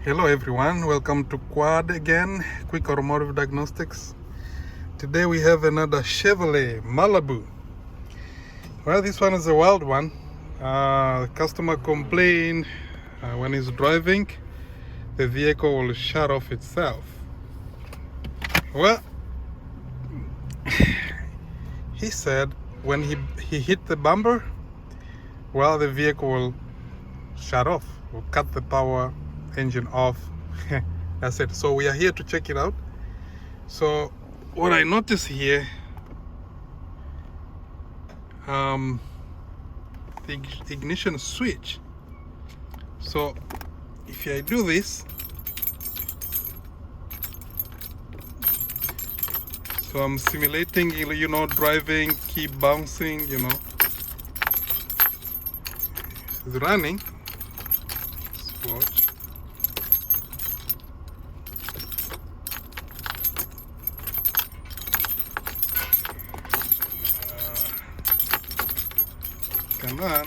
Hello everyone, welcome to Quad again, Quick Automotive Diagnostics. Today we have another Chevrolet Malibu. Well, this one is a wild one. The customer complained when he's driving, the vehicle will shut off itself. Well, he said when he hit the bumper, well, the vehicle will shut off, will cut the power engine off. That's it. So we are here to check it out. So what I notice here, the ignition switch. So if I do this, so I'm simulating, driving, keep bouncing, It's running. Let's watch. Come on.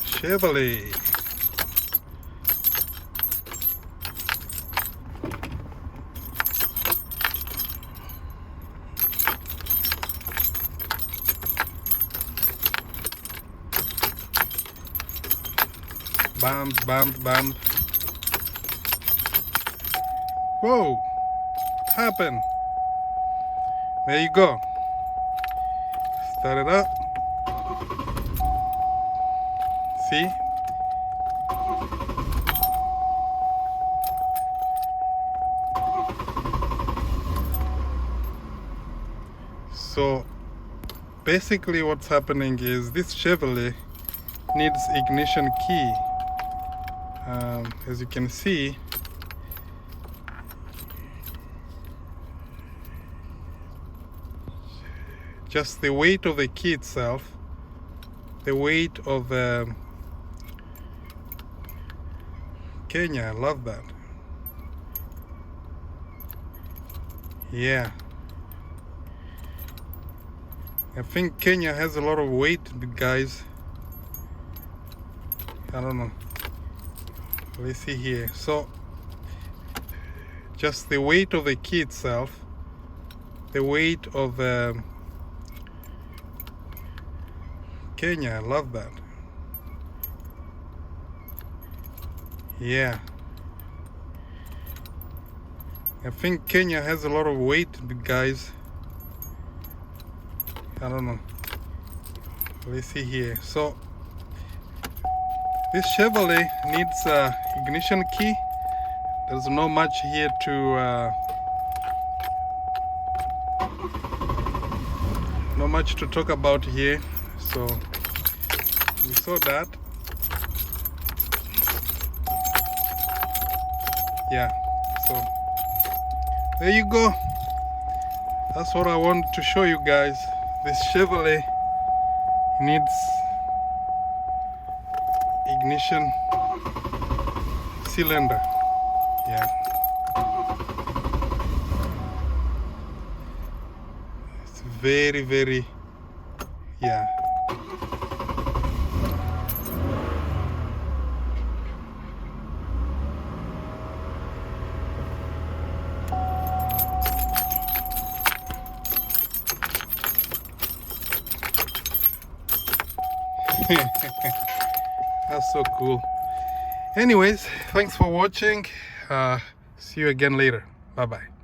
Chevrolet. Bump, bump, bump. Whoa, what happened? There you go. Start it up. See? So basically what's happening is this Chevrolet needs ignition key. As you can see, just the weight of the key itself, the weight of the Kenya, I love that. Yeah, I think Kenya has a lot of weight, guys. I don't know. Let's see here. So just the weight of the key itself, the weight of the Kenya, I love that. Yeah, I think Kenya has a lot of weight, guys. I don't know. Let's see here. So this Chevrolet needs ignition key. There's not much here to talk about here. So we saw that. Yeah, so there you go. That's what I wanted to show you guys. This Chevrolet needs ignition cylinder. Yeah, it's very, yeah. That's so cool. Anyways, thanks for watching. See you again later. Bye bye.